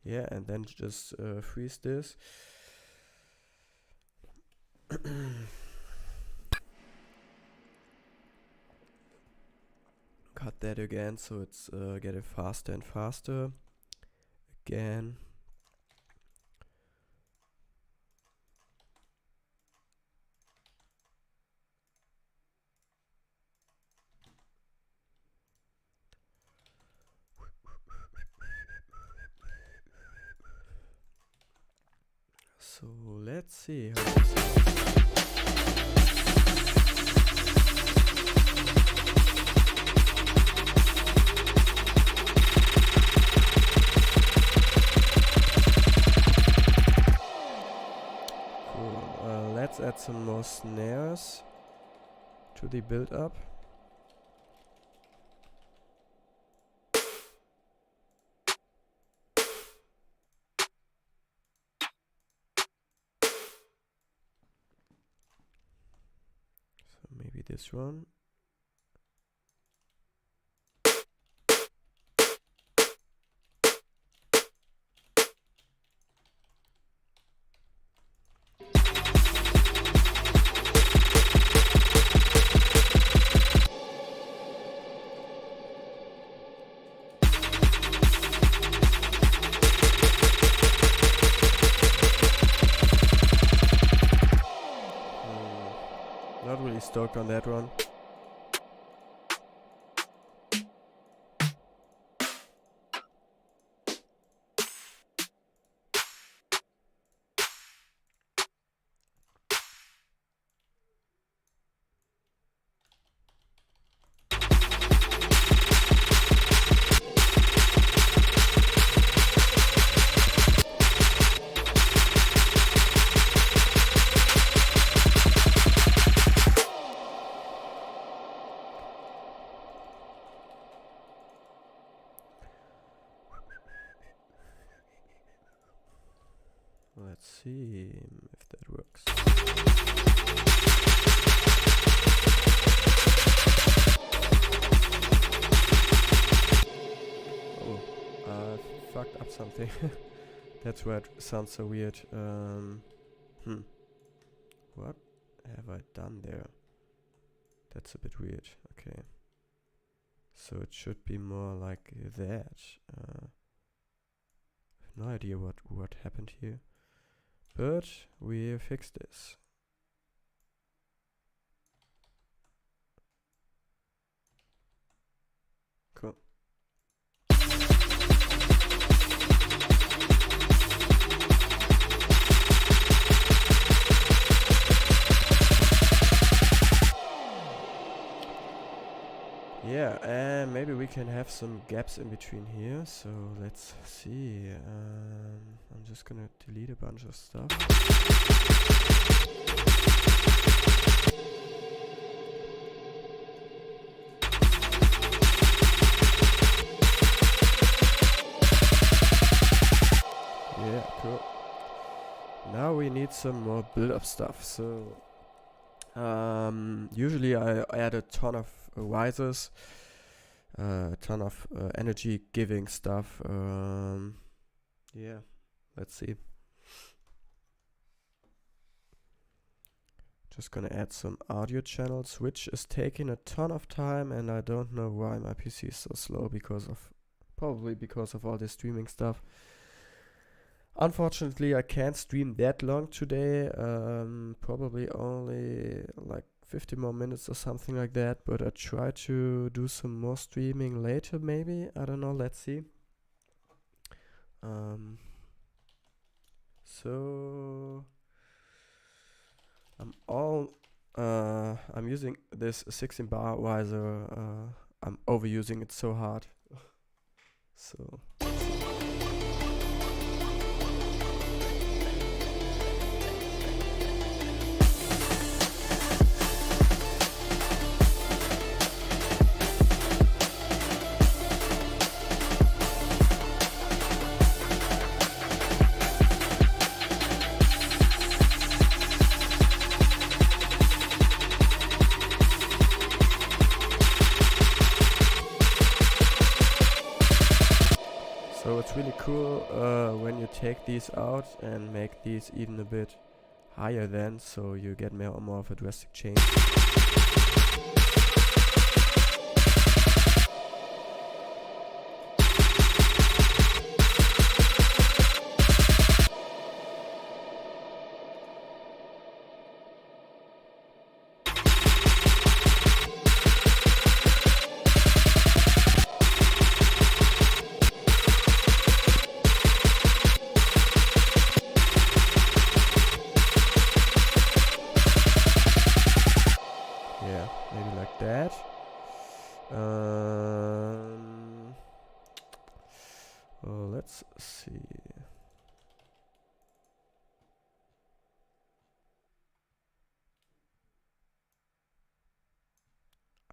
Yeah, and then just freeze this. Cut that again, so it's getting faster and faster. Again. So let's see how this cool. Let's add some more snares to the build up. So maybe this one. Not really stoked on that one. Let's see if that works. Oh, I fucked up something. That's why it sounds so weird. What have I done there? That's a bit weird. Okay. So it should be more like that. No idea what happened here. But we fixed this. Cool. Yeah, and maybe we can have some gaps in between here. So let's see. I'm just gonna delete a bunch of stuff. Yeah, cool. Now we need some more build-up stuff. So usually I add a ton of risers, a ton of energy-giving stuff. Yeah, let's see. Just gonna add some audio channels, which is taking a ton of time, and I don't know why my PC is so slow, probably because of all this streaming stuff. Unfortunately, I can't stream that long today. Probably only like 50 more minutes or something like that. But I try to do some more streaming later, maybe. I don't know. Let's see. So I'm I'm using this 16 bar riser. I'm overusing it so hard. So. So it's really cool when you take these out and make these even a bit higher then, so you get more of a drastic change. Yeah, maybe like that. Well, let's see.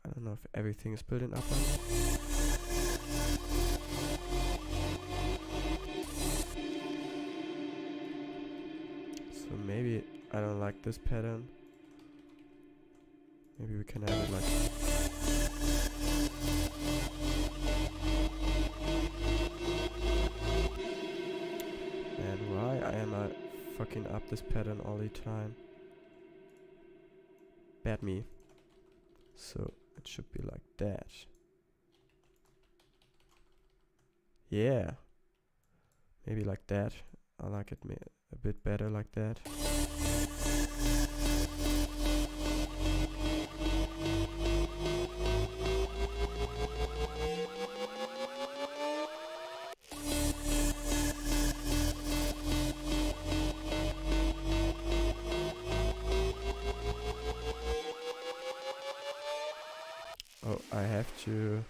I don't know if everything is building up on it. So maybe I don't like this pattern. Maybe we can have it like... And why am I fucking up this pattern all the time? Bad me. So it should be like that. Yeah. Maybe like that. I like it a bit better like that. Oh, I have to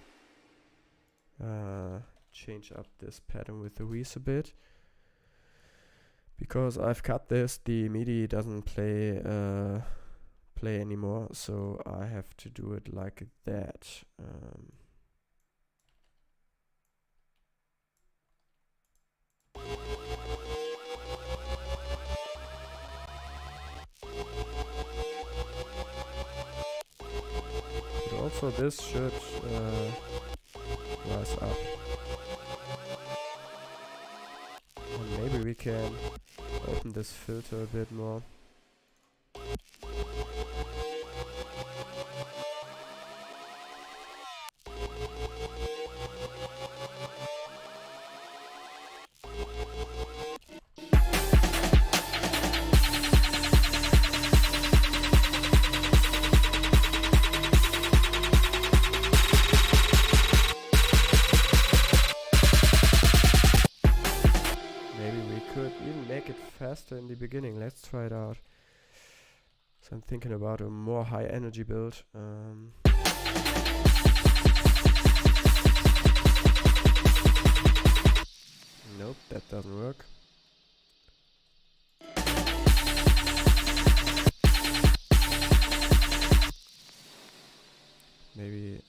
change up this pattern with the wheeze a bit. Because I've cut this, the MIDI doesn't play anymore, so I have to do it like that. But also this should rise up. And maybe we can open this filter a bit more. Faster in the beginning. Let's try it out. So I'm thinking about a more high energy build. Nope, that doesn't work. Maybe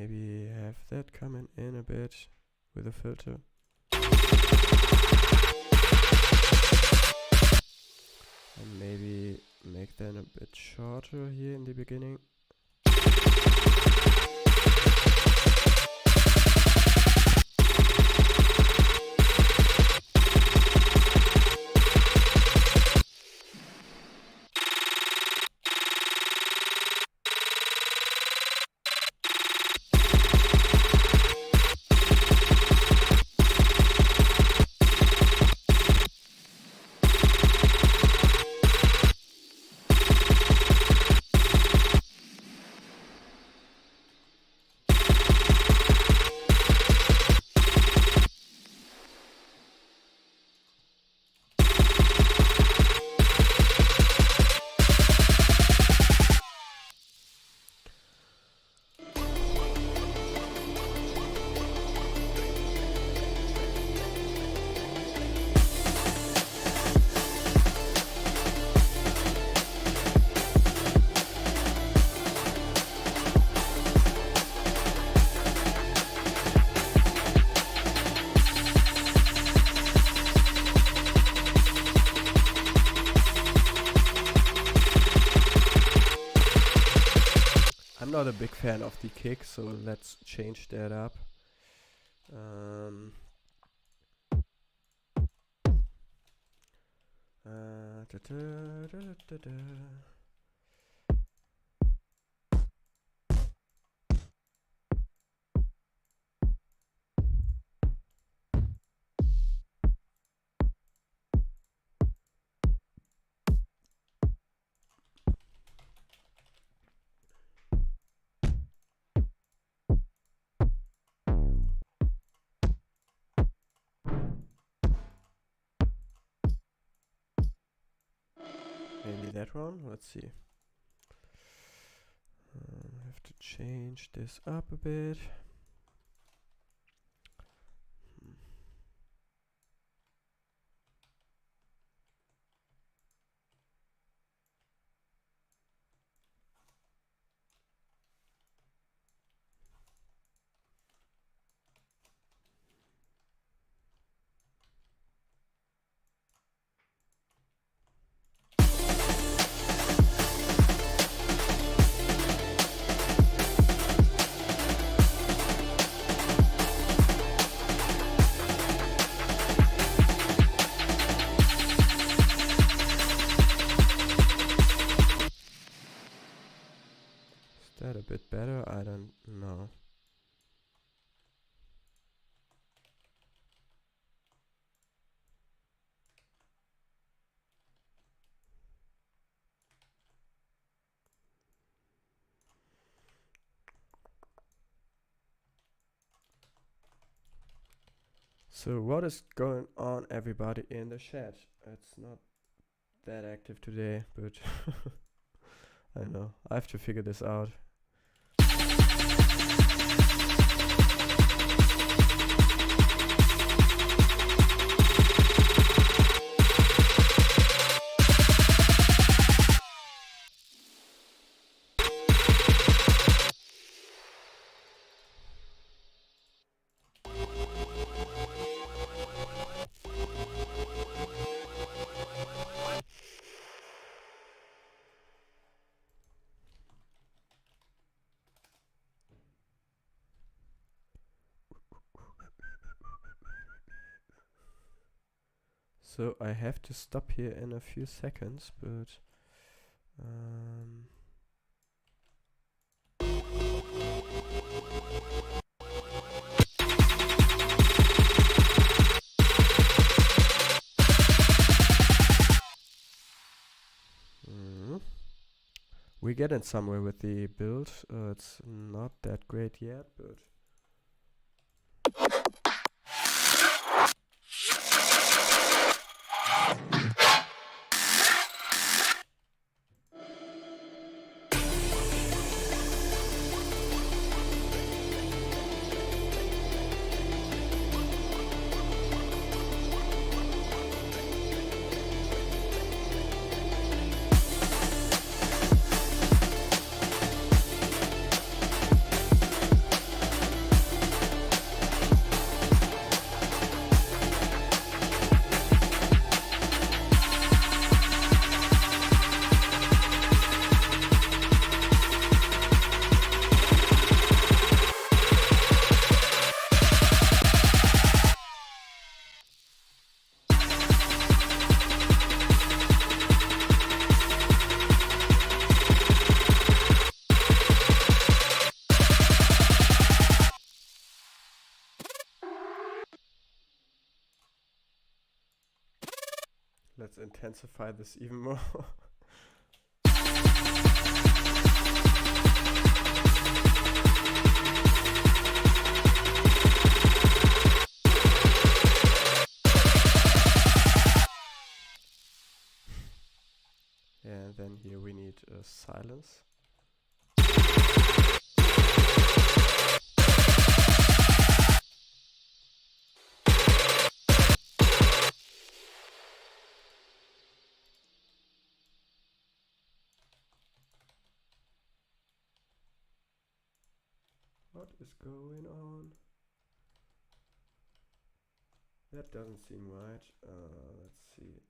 maybe have that coming in a bit with a filter. And maybe make them a bit shorter here in the beginning. I'm not a big fan of the kick, so let's change that up. Maybe that one, let's see. Have to change this up a bit. That a bit better? I don't know. So what is going on, everybody in the chat? It's not that active today, but I don't know. I have to figure this out. So I have to stop here in a few seconds, but we're getting somewhere with the build. It's not that great yet, but intensify this even more. And then here we need silence. What is going on? That doesn't seem right. Let's see.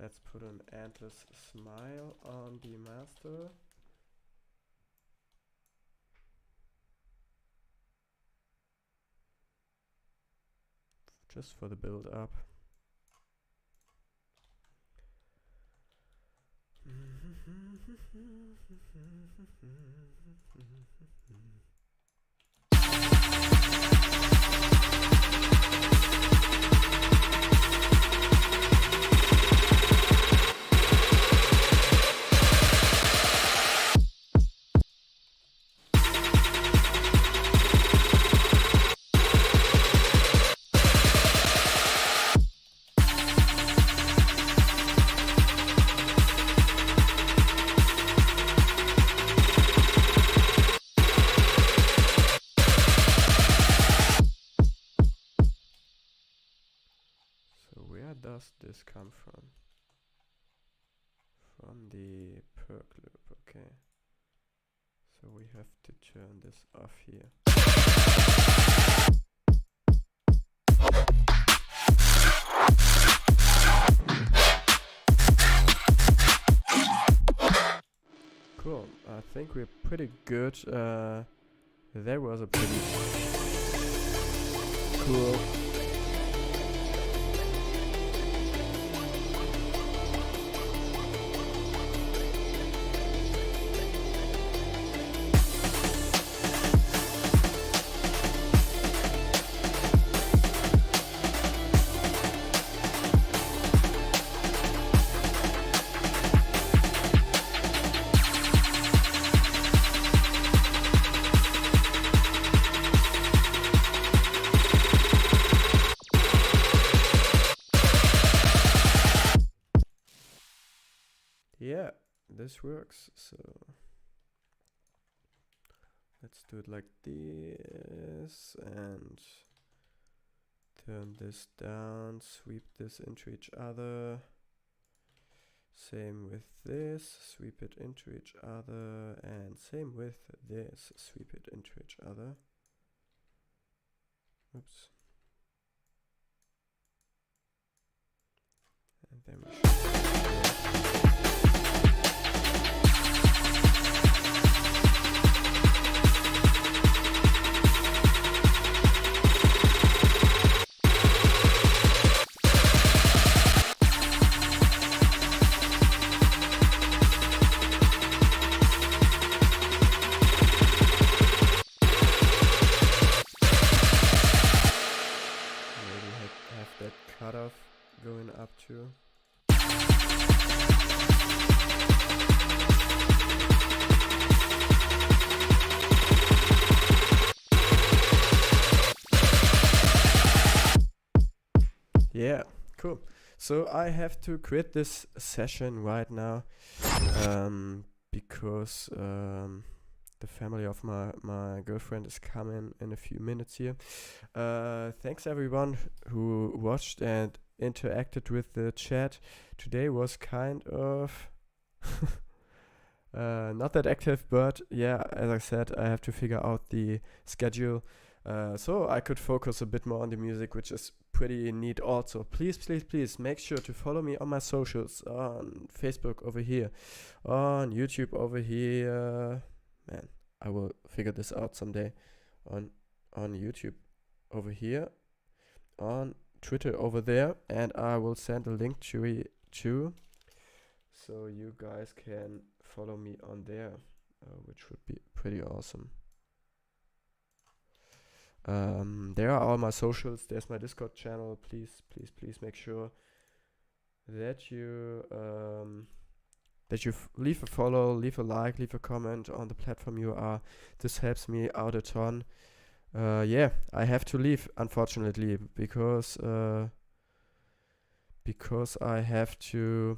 Let's put an endless smile on the master. Just for the build up. Does this come from? From the perk loop, okay. So we have to turn this off here. Cool, I think we're pretty good. That was a pretty cool. Yeah, this works. So let's do it like this and turn this down, sweep this into each other. Same with this, sweep it into each other, and same with this, sweep it into each other. Oops. And then we should cutoff going up to. Yeah, cool. So I have to quit this session right now because the family of my girlfriend is coming in a few minutes here. Thanks everyone who watched and interacted with the chat. Today was kind of not that active, but yeah, as I said, I have to figure out the schedule so I could focus a bit more on the music, which is pretty neat also. Please make sure to follow me on my socials, on Facebook over here, on YouTube over here. Man, I will figure this out someday on YouTube over here, on Twitter over there, and I will send a link to it too, so you guys can follow me on there, which would be pretty awesome. There are all my socials. There's my Discord channel. Please make sure that you leave a follow, leave a like, leave a comment on the platform you are. This helps me out a ton. Yeah, I have to leave, unfortunately, because I have to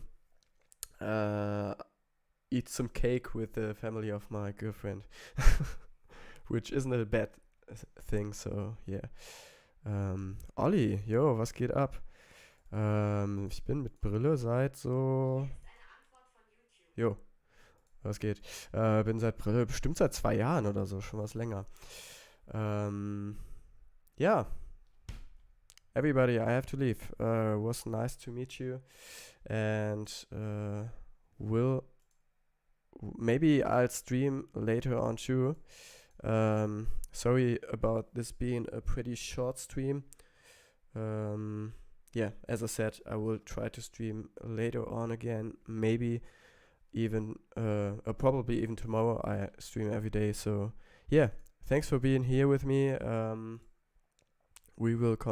eat some cake with the family of my girlfriend, which isn't a bad thing. So yeah. Olli, jo, was geht ab? Ich bin mit Brille seit so. Jo, was geht? Bin seit Brille bestimmt seit 2 Jahren oder so, schon was länger. Yeah. Everybody, I have to leave. Was nice to meet you, and maybe I'll stream later on too. Sorry about this being a pretty short stream. Yeah, as I said, I will try to stream later on again. Maybe even, probably even tomorrow. I stream every day. So yeah, thanks for being here with me. We will continue.